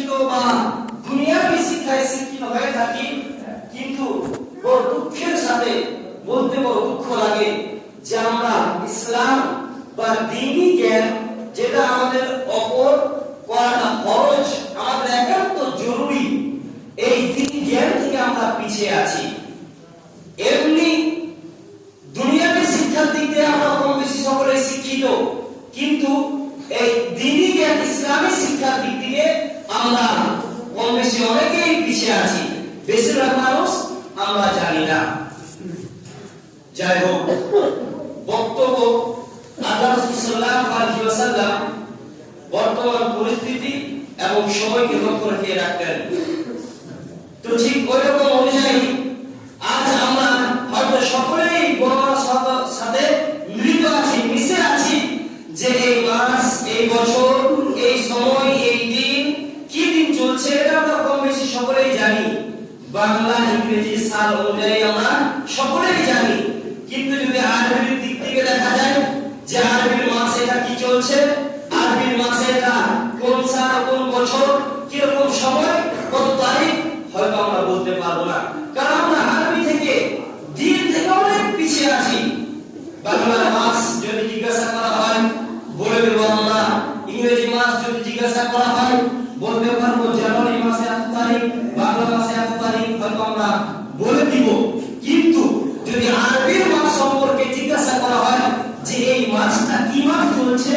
শিক্ষিত বা দুনিয়াবি শিক্ষায় শিক্ষিত হয়ে থাকি, কিন্তু বড় দুঃখের সাথে বলতে বড় দুঃখ লাগে যে আমরা ইসলাম বা দ্বীনি জ্ঞান, যেটা আমাদের অপর করাটা ফরজ, আমাদের একান্ত জরুরি, এই দ্বীনি জ্ঞান থেকে আমরা পিছিয়ে আছি। এমনি দুনিয়াবি শিক্ষার দিক দিয়ে আমরা কম বেশি সকলে শিক্ষিত, কিন্তু এই দ্বীনি জ্ঞান ইসলামী শিক্ষার দিক থেকে আমরা কম বেশি অনেকেই পিছিয়ে আছি। বেশিরভাগ মানুষ আমরা জানি না। যাই হোক, বক্তব্য আল্লাহ রাসূল সাল্লাল্লাহু আলাইহি ওয়াসাল্লাম বর্তমান পরিস্থিতি এবং সময়কে লক্ষ্য রেখে রাখতেন। তো ঠিক ওই রকম অনুযায়ী আজ আমরা হয়তো সকলেই বড়র সাথে মিলিত আছি, মিশে আছি যে এই মাস, এই বছর, এই সময়, এই দিন কি দিন চলছে এটা আমরা কম বেশি সকলেই জানি। বাংলা ইংরেজি সাল অনুযায়ী আমরা সকলেই জানি, কিন্তু যদি আরবির দিক থেকে দেখা যায় যে আরবির মাস এটা কি চলছে, আরবির মাসে এটা কোন সাল, কোন বছর, কি রকম সময়, কত তারিখ, হয়তো আমরা বলতে পারবো না, কারণ আমরা আরবি থেকে, দিন থেকে অনেক পিছিয়ে আছি। বাংলা মাস যদি জিজ্ঞাসা করা হয় বলে দেব আমরা, ইংরেজি মাস যদি জিজ্ঞাসা করা হয় বলতে পারবো জানুয়ারি মাসে এত তারিখ, বাংলা মাসে এত তারিখ, হয়তো আমরা বলে দিব। কিন্তু যদি আরবির মাস সম্পর্কে জিজ্ঞাসা করা হয় যে এই মাসটা কি মাস চলছে,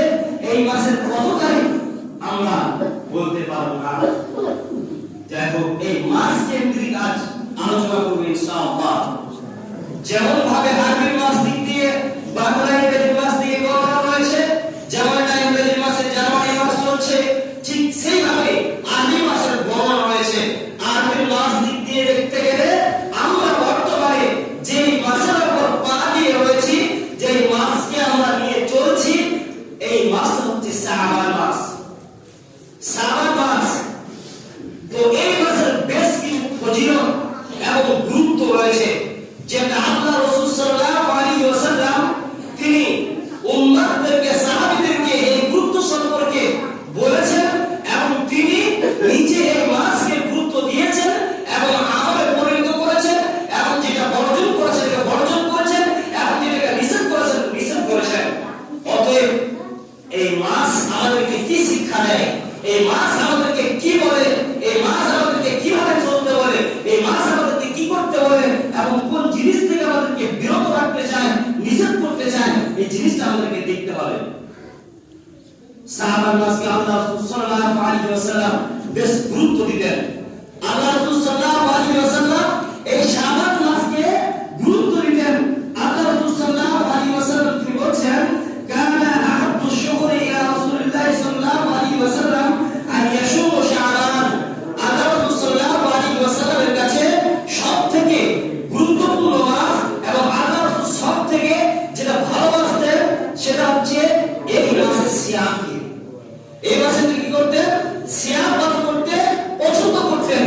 এই মাসের কত তারিখ, আমরা বলতে পারবো না। যাই হোক, এই মাস কেন্দ্রিক আজ আলোচনা করব ইনশাআল্লাহ। যেমন ভাবে আরবি মাস দিক দিয়ে বাংলা ইংরেজি মাস দিয়ে গণনা রয়েছে, যেমন ইংরেজি মাসে জানুয়ারি মাস চলছে, ঠিক সেইভাবে আরবি মাসের গণনা রয়েছে। আরবি মাস দিক দিয়ে দেখতে গেলে আমরা বর্তমানে যে মাসের উপর পা দিয়ে রয়েছি, যে মাসকে আমরা নিয়ে চলছি, এই মাসটা হচ্ছে শাবান মাস। শাবান মাস, তো এই মাসের বেশ কিছু ফজিলত এবং গুরুত্ব রয়েছে, যেটা আল্লাহ রাসূল সাল্লাল্লাহু আলাইহি ওয়াসাল্লাম তিনি উম্মতদেরকে, সাহাবীদেরকে এই গুরুত্ব সম্পর্কে বলেছেন এবং তিনি নিজে এই মাসকে গুরুত্ব দিয়েছেন এবং আমলে পরিণত করেছেন, এবং যেটা বর্জন করেছেন এটা বর্জন করেছেন, এবং যেটা নিষেধ করেছেন নিষেধ করেছেন। অতএব এই মাস আমাদেরকে কি শিক্ষা দেয়, এই মাস আমাদেরকে কি বলে, এই মাস আমাদেরকে কিভাবে চলতে বলে, এই মাস আমাদেরকে কি করতে বলে, এবং কোন জিনিস থেকে আমাদেরকে বিরত রাখতে চায়, নিষেধ করতে চায়, এই জিনিসটা আমাদেরকে দেখতে হবে। শাবান মাসকে আল্লাহ রাসূল সাল্লাল্লাহু আলাইহি ওয়াসাল্লাম বেশ গুরুত্ব দিতেন। আল্লাহ রাসূল সাল্লাল্লাহু আলাইহি ওয়াসাল্লাম এই শাবান মাসকে গুরুত্ব দিতেন। আল্লাহ রাসূল সাল্লাল্লাহু আলাইহি ওয়াসাল্লাম তিনি বলেন, কানা আহাব্বু শুহরি ইলা রাসূলিল্লাহ সাল্লাল্লাহু আলাইহি ওয়াসাল্লাম আন ইয়াশুম শাবান। আল্লাহ রাসূল সাল্লাল্লাহু আলাইহি ওয়াসাল্লামের কাছে সবথেকে গুরুত্বপূর্ণ মাস এবং আল্লাহ রাসূল সবথেকে যেটা ভালোবাসতেন সেটা হচ্ছে এই মাসের সিয়াম। এই মাসে কি করতেন? সিয়াম পালন করতে পছন্দ করতেন।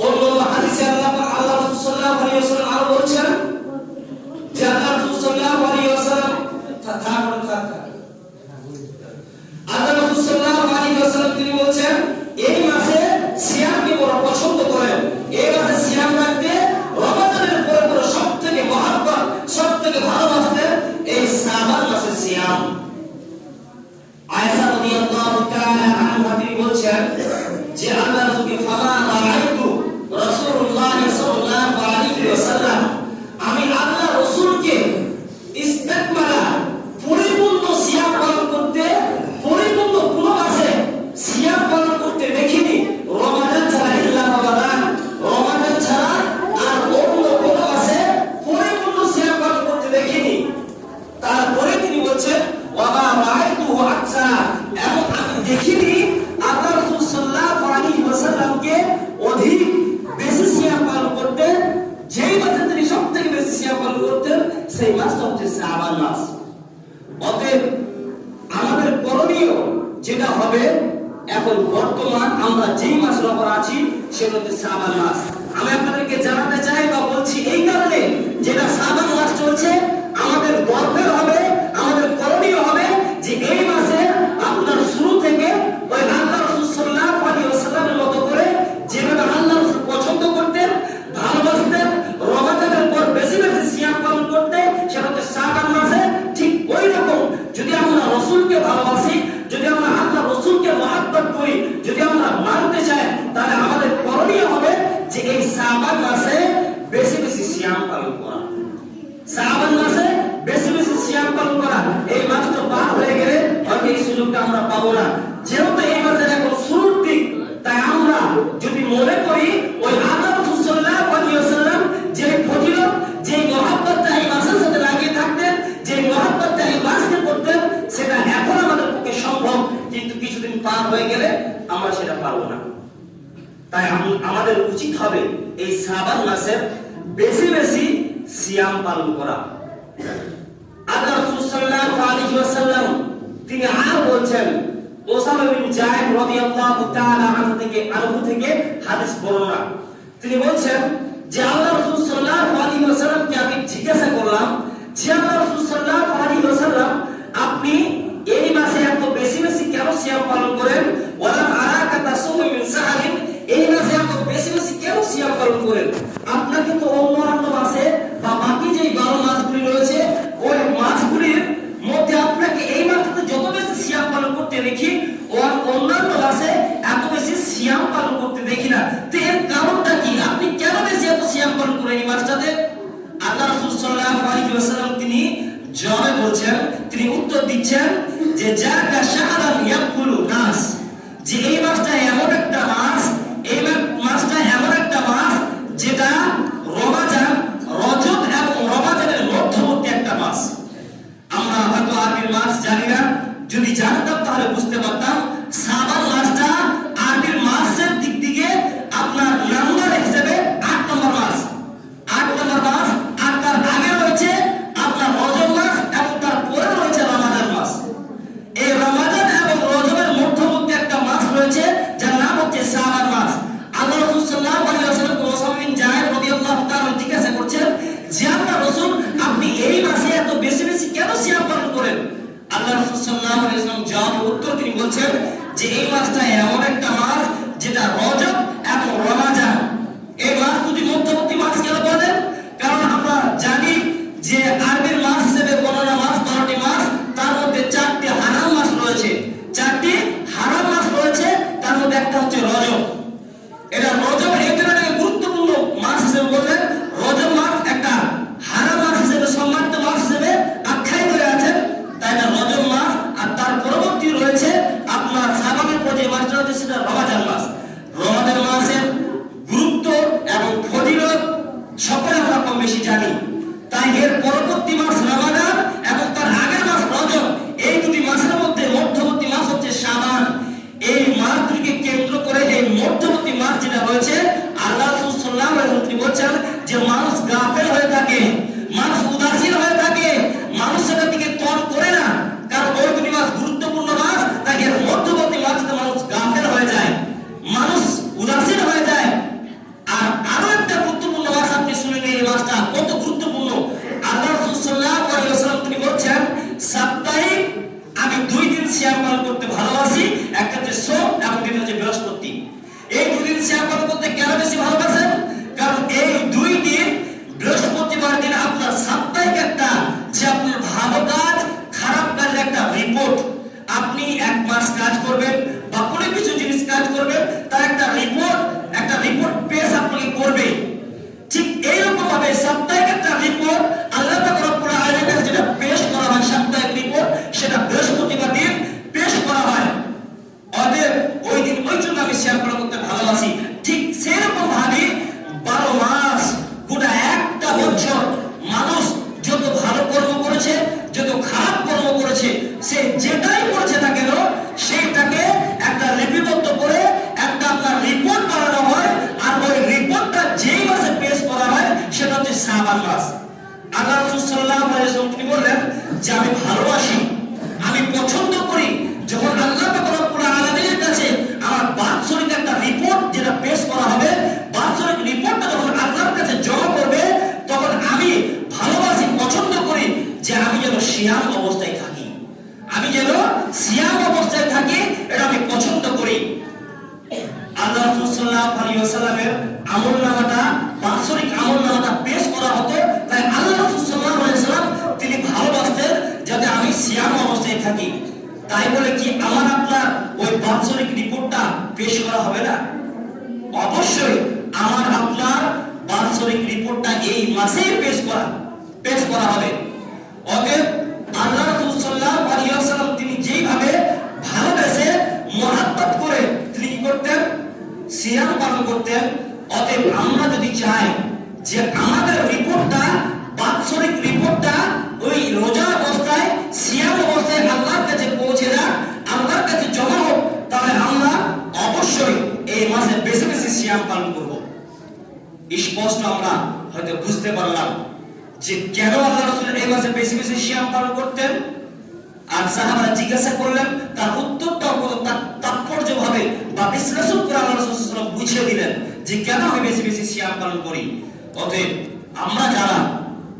অন্য হাদিসে আল্লাহ রাসূল সাল্লাল্লাহু আলাইহি ওয়াসাল্লাম আরো বলেছেন যে আল্লাহ রাসূল সাল্লাল্লাহু আলাইহি ওয়াসাল্লাম আল্লাহ রাসূল সাল্লাল্লাহু আলাইহি ওয়াসাল্লাম তিনি বলেছেন এই মাসে সিয়ামকে বড় পছন্দ করেন। এই মাসে সিয়াম রাখতে রমাদানের পরে পরে সবথেকে মহব্বত, সবথেকে ভালোবাসতেন এই শাবান মাসের সিয়াম। আয়েশা রাদিয়াল্লাহু তাআলা আনহা তিনি বলেছেন যে আল্লাহ রাসূলকে ফামা রাআইতু রাসূলুল্লাহ সাল্লাল্লাহু আলাইহি ওয়াসাল্লাম, আমি আল্লাহ রাসূলকে ইস্তিকমালা পরিপূর্ণ সিয়াম পালন করতে, পরিপূর্ণ কোন মাসে সিয়াম পালন করতে দেখিনি, রমাদান ছাড়া, ইল্লা রমাদান, রমাদান ছাড়া আর অন্য কোন মাসে পরিপূর্ণ সিয়াম পালন করতে দেখিনি। তারপরে তিনি বলছেন ওয়ামা রাআইতুহু আকসা, এবং আমি দেখিনি আল্লাহ রাসূল সাল্লাল্লাহু আলাইহি ওয়াসাল্লামকে অধিক বেশি সিয়াম পালন করতে। যেই মাসে তিনি সবথেকে বেশি সিয়াম পালন করতেন সেই মাসটা হচ্ছে শাবান মাস। অতএব আমাদের করণীয় যেটা হবে, এখন বর্তমান আমরা যেই মাসের উপর আছি সেটা হচ্ছে শাবান মাস। আমি আপনাদেরকে জানাতে চাই বা বলছি এই কারণে, যেটা শাবান মাস চলছে, আমাদের গর্বের হবে, আমাদের করণীয় হবে যে এই মাসে আপনার শুরু থেকে ওই আল্লাহ রাসূল সাল্লাল্লাহু আলাইহি পাবো না। যেহেতু এই মাসের এখন শুরুর দিক, তাই আমরা যদি মনে করি ওই আল্লাহ রাসূল সাল্লাল্লাহু আলাইহি ওয়াসাল্লাম যে ফজিলত, যে মহব্বতটা এই মাসের সাথে লাগিয়ে থাকতেন, যে মহব্বতটা এই মাসকে করতেন, সেটা এখন আমাদের পক্ষে সম্ভব, কিন্তু কিছুদিন পার হয়ে গেলে আমরা সেটা পারবো না। তাই আমাদের উচিত হবে এই শাবান মাসের বেশি বেশি সিয়াম পালন করা। আল্লাহ রাসূল সাল্লাল্লাহু আলাইহি ওয়াসাল্লাম তিনি আর বলছেন, ওসামা বিন যায়েদ রাদিয়াল্লাহু তাআলা আনহু থেকে হাদিস বর্ণনা, তিনি বলছেন যে আল্লাহ রাসূল সাল্লাল্লাহু আলাইহি ওয়াসাল্লামকে আমি জিজ্ঞাসা করলাম যে আল্লাহ রাসূল সাল্লাল্লাহু আলাইহি ওয়াসাল্লাম আপনি এই মাসে এত বেশি বেশি কেন সিয়াম পালন করেন? ওয়ালা আরাকা তাসুমু মিন সাহারিন, এই মাসে এত বেশি বেশি কেন সিয়াম পালন করেন? আপনাকে তো অন্যান্য মাসে বা বাকি যে 12 মাসগুলি রয়েছে ওই মাসগুলির মধ্যে আপনাকে এই মাসে যত বেশি সিয়াম পালন করতে দেখি, আর অন্যান্য মাসে এত বেশি সিয়াম পালন করতে দেখি না। তো এর কারণটা কি? আপনি কেন বেশি এত সিয়াম পালন করেন এই মাসটাতে? আল্লাহ রাসূল সাল্লাল্লাহু আলাইহি ওয়াসাল্লাম তিনি জবাবে বলছেন, তিনি উত্তর দিচ্ছেন যে জাকা শাহরান ইয়াকুলু নাস, যে এই মাসটা এমন একটা মাস, এই মাসটা এমন একটা মাস যেটা রমজান, রজব এবং রমজানের মধ্যবর্তী একটা মাস। আমরা হয়তো আরবির মাস জানি না, যদি জানতাম তাহলে বুঝতে পারতাম শাবান মাসটা আরবির মাসের দিক থেকে আপনার নাম্বার হিসেবে 8 নম্বর মাস, 8 নম্বর মাস। আর তার আগে রয়েছে আপনার রজব মাস এবং তার পরে রয়েছে রমজান মাস। এই রমজান এবং রজবের মধ্যবর্তী একটা মাস রয়েছে যার নাম হচ্ছে শাবান মাস। আল্লাহ রাসূল সাল্লাল্লাহু আলাইহি ওয়াসাল্লাম ওসামা বিন যায়েদ রাদিয়াল্লাহু তাআলা জিজ্ঞাসা করছেন যে আল্লাহ রাসূল আপনি এই মাসে এত বেশি বেশি কেন সিয়াম পালন করেন? আল্লাহ রাসূল সাল্লাল্লাহু আলাইহি ওয়াসাল্লাম জবাবে উত্তর তিনি বলছেন যে এই মাসটা এমন একটা মাস যেটা রজব এবং রমজান, এই মাস দুটি মধ্যবর্তী মাস কেন বলেন? কারণ আমরা জানি যে আরবির মাস হিসেবে গণনা মাস 12টি মাস, তার মধ্যে 4টি হারাম মাস রয়েছে, 4টি হারাম মাস রয়েছে, তার মধ্যে একটা হচ্ছে রজব। এটা রজব এই কারণে গুরুত্বপূর্ণ মাস হিসেবে বললেন, রজব মাস একটা হারাম মাস হিসেবে সম্মানিত মাস হিসেবে আখ্যায়িত হয়ে আছে, তাই এটা রজব মাস। আর তার পরবর্তী রয়েছে আপনার শাবানের পর যে মাসটা রয়েছে সেটা রমজান মাস। রমজান মাসের গুরুত্ব এবং ফজিলত সকলে আমরা কম বেশি জানি, তাই এর পরবর্তী মাস রমজান এবং তার আগের মাস রজব, এই দুটি মাসের মধ্যে মধ্যবর্তী মাস হচ্ছে শাবান। এই মাস দুটিকে কেন্দ্র করে এই মধ্যবর্তী মাস যেটা রয়েছে, আল্লাহ রাসূল সাল্লাল্লাহু আলাইহি ওয়াসাল্লাম বলছেন যে মানুষ গাফেল হয়ে থাকে, মানুষ উদাসীন হয়ে থাকে, মানুষ সেটার দিকে তর্ক করে না, কারণ ওই দুটি মাস গুরুত্বপূর্ণ মাস, তাই এর মধ্যবর্তী মাসে মানুষ গাফেল হয়ে যায়, মানুষ উদাসীন হয়ে যায়। আর আরো একটা গুরুত্বপূর্ণ মাস আপনি শুনে নিন, এই মাসটা কত গুরুত্বপূর্ণ। আল্লাহ রাসূল সাল্লাল্লাহু আলাইহি ওয়াসাল্লাম তিনি বলছেন সাপ্তাহিক আমি 2 দিন সিয়াম পালন করতে ভালোবাসি, একটা হচ্ছে সোম এবং দ্বিতীয় হচ্ছে বৃহস্পতি। এই 2 দিন সিয়াম পালন করতে কেন বেশি ভালোবাসেন? কারণ এই 2 দিন, বৃহস্পতিবার দিন আপনার সাপ্তাহিক একটা যে আপনার ভালো কাজ খারাপ কাজের একটা রিপোর্ট, আপনি 1 মাস কাজ করবেন বা কোনো কিছু জিনিস কাজ করবেন, তার একটা রিপোর্ট পেশ আপনাকে করবে। ঠিক এইরকম ভাবে সাপ্তাহিক একটা রিপোর্ট আল্লাহ পাক রব্বুল আলামিনের যেটা পেশ করা হয়, সাপ্তাহিক রিপোর্ট, সেটা বৃহস্পতিবার দিন পেশ করা হয়। অতএব ওই দিন ওই জন্য আমি সিয়াম পালন করতে ভালোবাসি। ঠিক সেরকম ভাবে 12 মাস গোটা একটা বছর মানুষ যত ভালো কর্ম করেছে, যত খারাপ কর্ম করেছে, সে যেটাই করেছে না কেন সেইটাকে একটা লিপিবদ্ধ করে একটা আপনার রিপোর্ট বানানো হয়, আর ওই রিপোর্টটা যেই মাসে পেশ করা হয় সেটা হচ্ছে শাবান মাস। আল্লাহ রাসূল সাল্লাল্লাহু আলাইহি ওয়াসাল্লাম তিনি বললেন যে আমি ভালোবাসি, আমি পছন্দ করি যখন আল্লাহ পাক রব্বুল আলামিনের কাছে আমার বাৎসরিক একটা রিপোর্ট যেটা পেশ করা হবে, বাৎসরিক রিপোর্টটা যখন আল্লাহর কাছে জমা করবে, তখন আমি ভালোবাসি, পছন্দ করি যে আমি যেন সিয়াম অবস্থায় থাকি, আমি যেন সিয়াম অবস্থায় থাকি, এটা আমি পছন্দ করি। আল্লাহ রাসূল সাল্লাল্লাহু আলাইহি ওয়াসাল্লামের আমলনামাটা, বাৎসরিক আমলনামাটা পেশ করা হতো, তাই আল্লাহ রাসূল সাল্লাল্লাহু আলাইহি ওয়াসাল্লাম তিনি ভালোবাসতেন যাতে আমি সিয়াম অবস্থায় থাকি। তাই বলে কি আমার আপনার ওই বাৎসরিক রিপোর্টটা পেশ করা হবে না? অবশ্যই আমার আপনার বাৎসরিক রিপোর্টটা এই মাসেই পেশ করা হবে। অতএব আল্লাহ রাসূল সাল্লাল্লাহু আলাইহি ওয়াসাল্লাম তিনি যেইভাবে ভালো ভালোবেসে মহাব্বত করে তিনি কি করতেন? সিয়াম পালন করতেন। অতএব আমরা যদি চাই যে আমাদের রিপোর্টটা, বাৎসরিক রিপোর্টটা ওই রোজা অবস্থায়, সিয়াম অবস্থায় আল্লাহর কাছে পৌঁছে যাক, আল্লাহর কাছে জমা হোক, তাহলে আমরা অবশ্যই এই মাসে বেশি বেশি সিয়াম পালন করব। স্পষ্ট আমরা হয়তো বুঝতে পারলাম যে কেন আল্লাহ রাসূল এই মাসে বেশি বেশি সিয়াম পালন করতেন। আর সাহাবারা জিজ্ঞাসা করলেন, তার উত্তরটাও কত তাৎপর্যভাবে বা বিশ্লেষণ করে আল্লাহ রাসূল সাল্লাল্লাহু আলাইহি ওয়াসাল্লাম বুঝিয়ে দিলেন যে কেন আমি বেশি বেশি সিয়াম পালন করি। অতএব আমরা যারা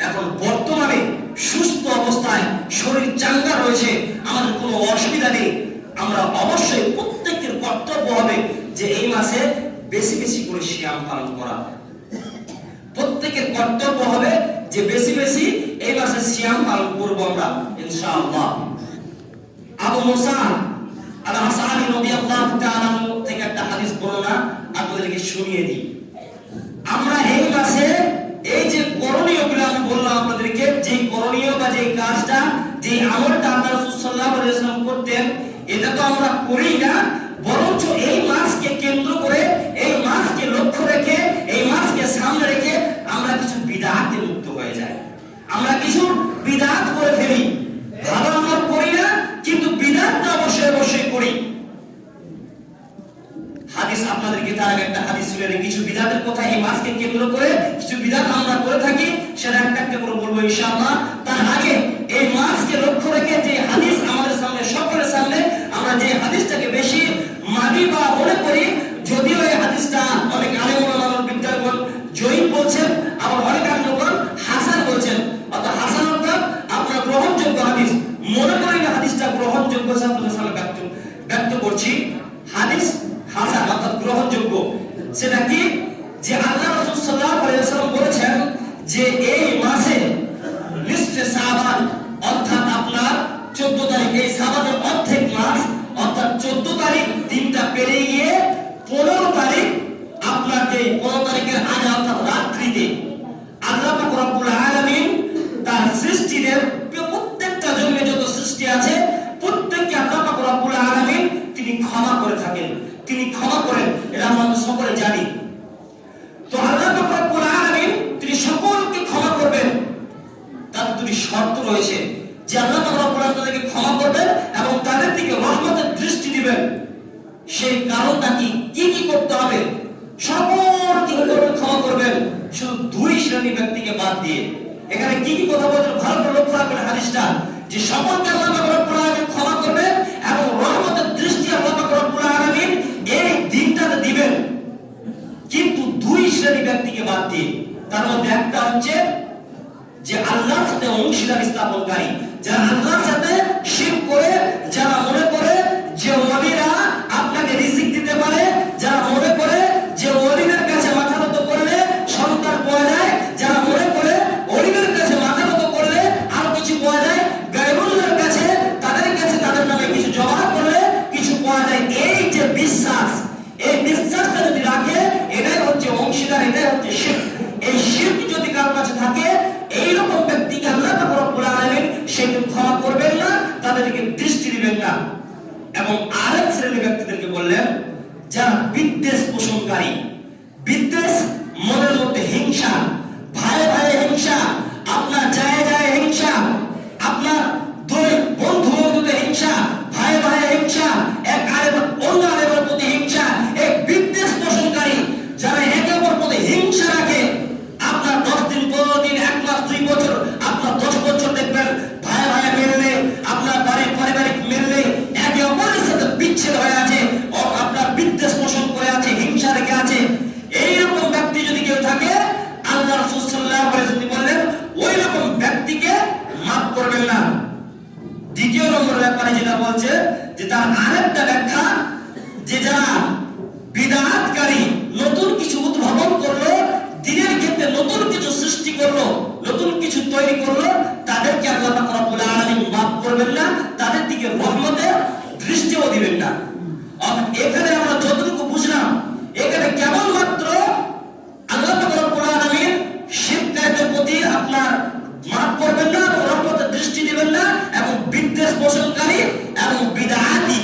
এখন বর্তমানে সুস্থ অবস্থায়, শরীর চাঙ্গা রয়েছে, আমাদের কোনো অসুবিধা নেই, আমরা অবশ্যই প্রত্যেকের কর্তব্য হবে যে এই মাসে বেশি বেশি করে সিয়াম পালন করা। প্রত্যেকের কর্তব্য হবে যে বেশি বেশি এই মাসে সিয়াম পালন করব আমরা ইনশাআল্লাহ। আবু মুসা আল-আশআরী রাদিয়াল্লাহু তাআলা থেকে একটা হাদিস বর্ণনা আপনাদেরকে শুনিয়ে দিই। আমরা এই মাসে এই যে করণীয় গুলো আমি বললাম আপনাদেরকে, যে করণীয় বা যে কাজটা, যে আমলটা আল্লাহ রাসূল সাল্লাল্লাহু আলাইহি ওয়াসাল্লাম করতেন, এটা তো আমরা করি না, বরঞ্চ এই মাসকে কেন্দ্র করে, এই মাসকে লক্ষ্য রেখে, এই মাসকে সামনে রেখে আমরা কিছু বিদআতে মুক্ত হয়ে যাই। আমরা কিছু বিদআত করে ফেলি। ভালো আমরা করি না, কিন্তু বিদআতটা অবশ্যই অবশ্যই করি। হাদিস আপনাদেরকে তার আগে একটা হাদিস শুনে কিছু বিদআতের কথা এই মাসকে কেন্দ্র করে কিছু বিদআত আমরা করে থাকি, সেটা একটা একটা করে বলবো ইনশাআল্লাহ। তার আগে এই মাসকে লক্ষ্য রেখে যে হাদিস আমাদের সামনে, সকলের সামনে আমরা যে হাদিসটাকে বেশি মানি বা মনে করি, যদিও এই হাদিসটা অনেক আলেম ওলামা বিদ্যাগণ জয়ী বলছেন, আবার অনেক আলেমগণ হাসান বলছেন। অর্থাৎ হাসান অর্থাৎ আপনার গ্রহণযোগ্য হাদিস, মনে করি না হাদিসটা গ্রহণযোগ্য, আপনাদের সামনে ব্যক্ত করছি। হাদিস হাসান অর্থাৎ গ্রহণযোগ্য, সেটা কি? যে আল্লাহ রাসূল সাল্লাল্লাহু আলাইহি ওয়াসাল্লাম বলেছেন যে এই মাসে নিসফে শাবান অর্থাৎ আপনার 14 তারিখ, এই শাবানের অর্ধেক মাস অর্থাৎ 14 তারিখ দিনটা পেরিয়ে গিয়ে 15 তারিখ, আপনার যে 15 তারিখের আগে অর্থাৎ রাত্রিতে আল্লাহ পাক রব্বুল আলামিন তার সৃষ্টিদের প্রত্যেকটা জন্মে যত সৃষ্টি আছে প্রত্যেককে আল্লাহ পাক রব্বুল আলামিন তিনি ক্ষমা করে থাকেন, তিনি ক্ষমা করেন, এটা আমরা সকলে জানি। তো আল্লাহ পাক রব্বুল আলামিন তিনি সকলকে ক্ষমা করবেন, তার দুটি শর্ত রয়েছে যে আল্লাহ পাক রব্বুল আলামিন তাদেরকে ক্ষমা করবেন এবং তাদের দিকে রহমতের দৃষ্টি দিবেন। সেই কারণটা কি? কি কি করতে হবে? সকলকে ক্ষমা করবেন, শুধু দুই শ্রেণী ব্যক্তিকে বাদ দিয়ে। এখানে কি কি কথা বলছেন ভালো করে লক্ষ্য রাখবেন হাদিসটা, যে সকলকে আল্লাহ পাক রব্বুল আলামিন ক্ষমা করবেন এবং রহমতের দৃষ্টি আল্লাহ পাক রব্বুল আলামিন এই দিনটাতে দিবেন, কিন্তু দুই শ্রেণী ব্যক্তিকে বাদ দিয়ে। তার মধ্যে একটা হচ্ছে যে আল্লাহর সাথে অংশীদার স্থাপনকারী, যারা আল্লাহর সাথে শিরক করে, যারা মনে করে যে ওলিরা আপনাকে রিজিক দিতে পারে, যারা মনে করে যে ওলিদের কাছে মাথা নত করলে সন্তান পাওয়া যায়, যারা মনে করে ওলিদের কাছে মাথা নত করলে আরো কিছু পাওয়া যায়, গায়বুল্লাহর কাছে, তাদের কাছে তাদের নামে কিছু জমা করলে কিছু পাওয়া যায়, এই যে বিশ্বাস, এই বিশ্বাসটা যদি রাখে, এটাই হচ্ছে অংশীদার, এটাই হচ্ছে শিরক। এই শিরক যদি কারোর কাছে থাকে, এইরকম ব্যক্তিকে আল্লাহ পাক রব্বুল আলামিন সেদিন ক্ষমা করবেন না, তাদেরকে দৃষ্টি দিবেন না। এবং আরেক শ্রেণীর ব্যক্তিদেরকে বললেন যারা বিদ্বেষ পোষণকারী, বিদ্বেষ, মনের মধ্যে হিংসা, ভাই ভাই হিংসা, আপনার যায় যায় হিংসা, আপনার দুই বন্ধু বন্ধুদের হিংসা, ভাই ভাই হিংসা, এক আরেক অন্য আরেকের প্রতি হিংসা, এক বিদ্বেষ পোষণকারী, যারা একে অপর প্রতি হিংসা রাখে, আপনার 10 দিন 15 দিন 1 মাস 2 বছর, আপনার 10 বছর দেখবেন ভাই ভাই মেললে, আপনার পারিবারিক মেললে একে অপরের সাথে বিচ্ছেদ হয়ে আছে, আপনার বিদ্বেষ পোষণ করে আছে, হিংসা রেখে আছে। এইরকম ব্যক্তি যদি কেউ থাকে, আল্লাহ রাসূল সাল্লাল্লাহু আলাইহি ওয়াসাল্লাম বললেন ওই রকম ব্যক্তিকে মাফ করবেন না। দ্বিতীয় নম্বর ব্যাপারে যেটা বলছে যে তার আরেকটা ব্যাখ্যা, যে যারা বিদআতকারী, নতুন কিছু উদ্ভাবন করলো, দিনের ক্ষেত্রে নতুন কিছু সৃষ্টি করলো, নতুন কিছু তৈরি করলো, তাদেরকে আল্লাহ পাক রব্বুল আলামিন মাফ করবেন না, তাদের দিকে রহমতের দৃষ্টিও দিবেন না। এখানে আমরা যতটুকু বুঝলাম, এখানে কেবলমাত্র আল্লাহ পাক রব্বুল আলামিন শিরকের প্রতি আপনার মাফ করবেন না, রহমতের দৃষ্টি দিবেন না, এবং বিদ্বেষ পোষণকারী এবং বিদআতি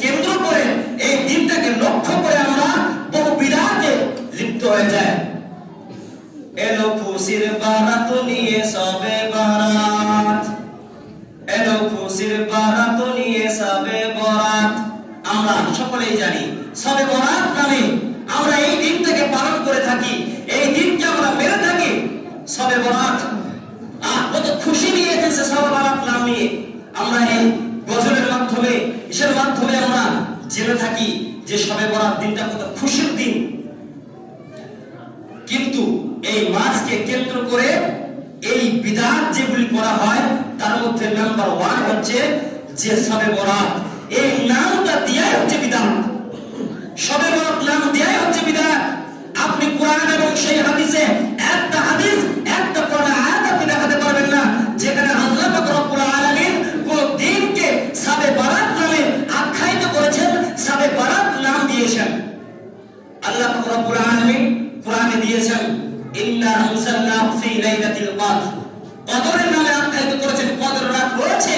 কেন্দ্র করে, এই দিনটাকে লক্ষ্য করে আমরা বহু বিদাতে লিপ্ত হয়ে যায়। এলো খুশির বারাত নিয়ে সবে বারাত, এলো খুশির বারাত নিয়ে সবে বরাত। আমরা সকলেই জানি সবে বরাত নামে আমরা এই দিনটাকে পালন করে থাকি, এই দিনকে আমরা মেনে থাকি সবে বরাত। কত খুশি নিয়ে এসেছে সবে বরাত নাম নিয়ে। আমরা এই গজলের মাধ্যমে, ইসের মাধ্যমে আমরা জেনে থাকি যে সবে বরাত দিনটা কত খুশির দিন। কিন্তু এই মাসকে কেন্দ্র করে এই বিদআত যেগুলি করা হয় তার মধ্যে নাম্বার 1 হচ্ছে যে সবে বরাত। এই নামটা দেয়াই হচ্ছে বিদআত, সবে বরাত নাম দেয়াই হচ্ছে বিদআত। আপনি কোরআন এবং সেই হাদিসে একটা হাদিস, একটা কোরআন আয়াত আপনি দেখাতে পারবেন না যেখানে আল্লাহ পাক রব্বুল আলামিন কোন দিনকে সবে বরাত নামে আখ্যায়িত করেছেন, সবে বরাত নাম দিয়েছেন। আল্লাহ পাক রব্বুল আলামিন কোরআনে দিয়েছেন ইন্না আনজালনাহু ফি লাইলাতিল কদর, কদরের নামে আখ্যায়িত করেছেন। কদর রাত রয়েছে,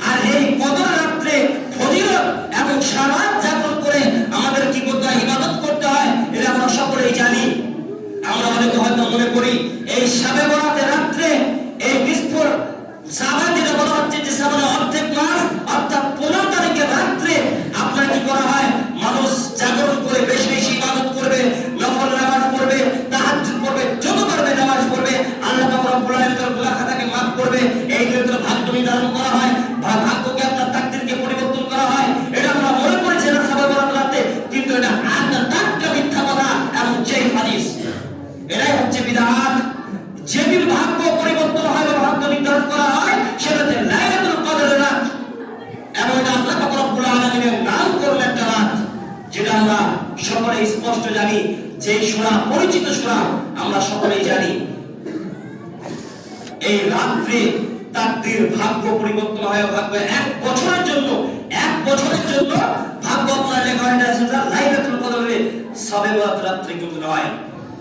আর এই কদর রাতে ফজিলত এবং সারাত জাগরণ করে আমাদের কি করতে হয়, ইবাদত করতে হয়, এটা আমরা সকলেই জানি। আমরা অনেকে হয়তো মনে করি এই শবে বরাতের রাতে এই বিস্ফোর সাবান যেটা বলা হচ্ছে যে সাবান অর্ধেক মাস অর্থাৎ 15 তারিখের রাতে আপনার কি করা হয়, মানুষ জাগরণ করে বেশি বেশি ইবাদত করবে, নফল নামাজ পড়বে, তাহাজ্জুদ পড়বে, যত পারবে নামাজ পড়বে, আল্লাহ পাক রব্বুল আলামিন তার গুনাহ খাতাকে maaf করবে। এই ক্ষেত্রে ভাগ্য নির্ধারণ করা হয়, ভাগ্যকে আপনার তাকদীরকে পরিবর্তন করা হয়। এটা আমরা মনে করি যে শবে বরাত রাতে, কিন্তু এটা আদা টাটকা মিথ্যা কথা এবং যেই হাদিস, এটাই হচ্ছে বিদআত। যেদিন ভাগ্য পরিবর্তন হয় বা ভাগ্য নির্ধারণ করা হয় সেটাতে লাইলাতুল কদরের রাত, এবং এটা আল্লাহ পাক রব্বুল আলামিনের নাম করলে একটা রাত, যেটা আমরা সকলেই স্পষ্ট জানি। যে সূরা, পরিচিত সূরা আমরা সকলেই জানি। এই রাত্রে তাকদীর, ভাগ্য পরিবর্তন হয়, ভাগ্য এক বছরের জন্য ভাগ্য আপনার লেখা হয় না, সেটা লাইলাতুল কদরের শবে বরাত রাত্রে কিন্তু নয়।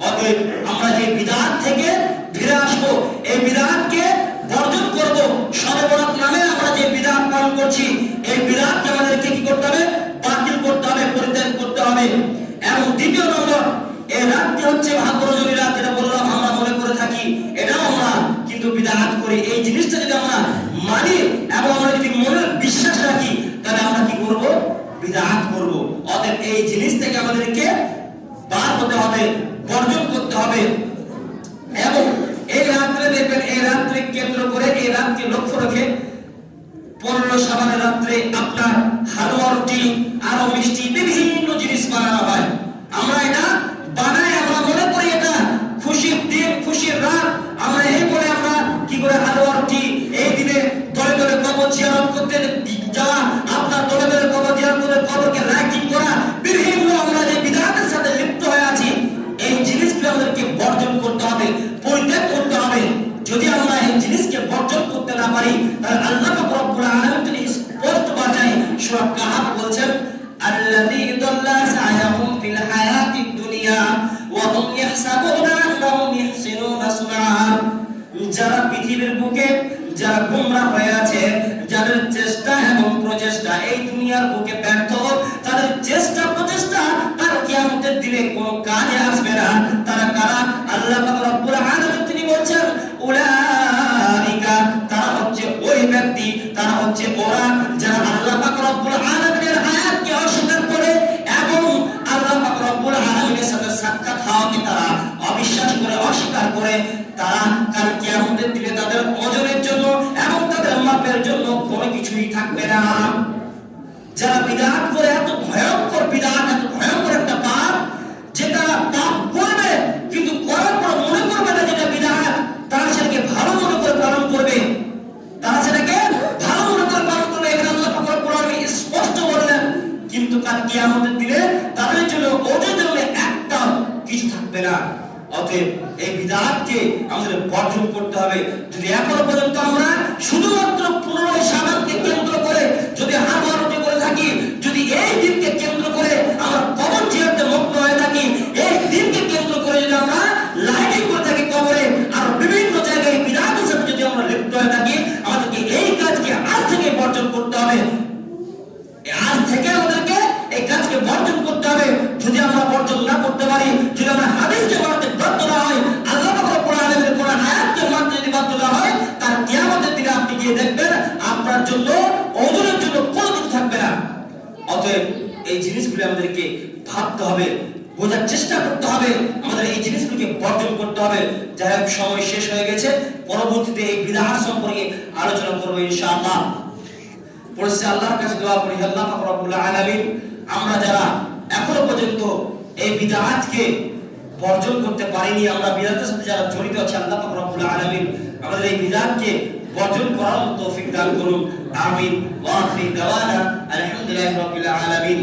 অতএব আমরা যে বিদআত থেকে ফিরে আসবো, এই বিদআতকে বর্জন করব। শবে বরাত নামে আমরা যে বিদআত পালন করছি, এই বিদআতকে আমাদেরকে কি করতে হবে, বাতিল করতে হবে, পরিত্যাগ করতে হবে। এবং দ্বিতীয় নম্বর, এই রাতটি হচ্ছে ভাগ্যরজনী রাত, যেটা বললাম আমরা মনে করে থাকি, এটাও আমরা কিন্তু বিদআত করি। এই জিনিসটা যদি আমরা মানি এবং আমরা যদি মনের বিশ্বাস রাখি, তাহলে আমরা কি করব, বিদআত করব। অতএব এই জিনিস থেকে আমাদেরকে বার হতে হবে, বর্জন করতে হবে। এবং এই রাত্রে দেখবেন, এই রাত্রে কেন্দ্র করে, এই রাতকে লক্ষ্য রেখে 15 শাবানের রাত্রে আপনার হালুয়া, রুটি, আরো মিষ্টি, বিভিন্ন জিনিস বানানো হয়। আমরা এটা বানাই, আমরা মনে করি এটা খুশির দিন, খুশির রাত। আমরা এই বলে আমরা কি করে হালুয়া, রুটি, এই দিনে দলে দলে কবর জিয়ারত করতে যাওয়া, আপনার দলে দলে কবর জিয়ারত করে কবরকে লাইটিং করা, বিভিন্ন আমরা যে বিদআতের সাথে লিপ্ত হয়ে আছি, এই জিনিসগুলো আমাদেরকে বর্জন করতে হবে, পরিত্যাগ করতে হবে। যদি আমরা এই জিনিসকে বর্জন করতে না পারি, তাহলে আল্লাহ পাক রব্বুল আলামিন তিনি স্পষ্ট ভাষায় সূরা কাহাফ বলছেন, আল্লাযী দাল্লা সায়াহুম ফিল হায়াতিদ দুনিয়া ওয়া হুম ইয়াহসাবুনা আন্নাহুম ইহসিনুনা সুনআ। যারা পৃথিবীর বুকে যারা গোমরাহ হয়ে আছে, যাদের চেষ্টা এবং প্রচেষ্টা এই দুনিয়ার বুকে ব্যর্থ, তাদের চেষ্টা প্রচেষ্টা তার কিয়ামতের দিনে কোনো কাজে আসবে না। তারা কারা? আল্লাহ পাক রব্বুল আলামিন তিনি বলছেন, উলাইকা, তারা হচ্ছে ওই ব্যক্তি, তারা হচ্ছে ওরা যারা আল্লাহ পাক রব্বুল আলামিনের আয়াতকে অস্বীকার করে এবং আল্লাহ পাক রব্বুল আলামিনের সাথে সাক্ষাৎ হওয়াকে তারা অবিশ্বাস করে, অস্বীকার করে। তারা কাল কিয়ামতের দিনে তাদের ওজনের জন্য এবং তাদের মাপের জন্য কোনো কিছুই থাকবে না। যারা বিদআত করে, এত ভয়ঙ্কর বিদআত, এত ভয়ঙ্কর একটা পাপ, যেটা পাপ করবে কিন্তু করার পর মনে করবে না যেটা বিদআত, তারা সেটাকে ভালো মনে করে পালন করবে, তারা সেটাকে ভালো মনে করে পালন করবে। এখানে আল্লাহ পাক রব্বুল আলামিন স্পষ্ট বললেন, কিন্তু কাল কিয়ামতের দিনে তাদের জন্য ওদের জন্য একটা কিছু থাকবে না। অতএব এই বিদআতকে আমাদের বর্জন করতে হবে। যদি এখনো পর্যন্ত আমরা শুধুমাত্র 15 শাবানকে কেন্দ্র করে যদি হালুয়া রুটি করে থাকি, যদি এই দিনকে কেন্দ্র করে আমরা কবর জিয়ারতে মগ্ন হয়ে থাকি, এই দিনকে কেন্দ্র করে যদি আমরা লাইটিং করে থাকি কবরে, আর বিভিন্ন জায়গায় বিদআতের সাথে যদি আমরা লিপ্ত হয়ে থাকি, আমাদেরকে এই কাজকে আজ থেকে বর্জন করতে হবে। আজ থেকে আমাদের অতএব এই জিনিসগুলো আমাদেরকে ভাবতে হবে, বোঝার চেষ্টা করতে হবে, আমাদের এই জিনিসগুলোকে বর্জন করতে হবে। যাই হোক, সময় শেষ হয়ে গেছে, পরবর্তীতে এই বিদআত সম্পর্কে আলোচনা করবো ইনশাআল্লাহ। পড়ছি আল্লাহর কাছে দোয়া করি, আল্লাহ পাক রব্বুল আলামিন আমরা যারা এখনো পর্যন্ত এই বিদআতকে বর্জন করতে পারিনি, আমরা বিদআতের সাথে যারা জড়িত আছি, আল্লাহ পাক রব্বুল আলামিন আমাদের এই বিদআতকে বর্জন করার তৌফিক দান করুন। আমিন। ওয়া আখির দাওয়ানা আলহামদুলিল্লাহি রাব্বিল আলামিন।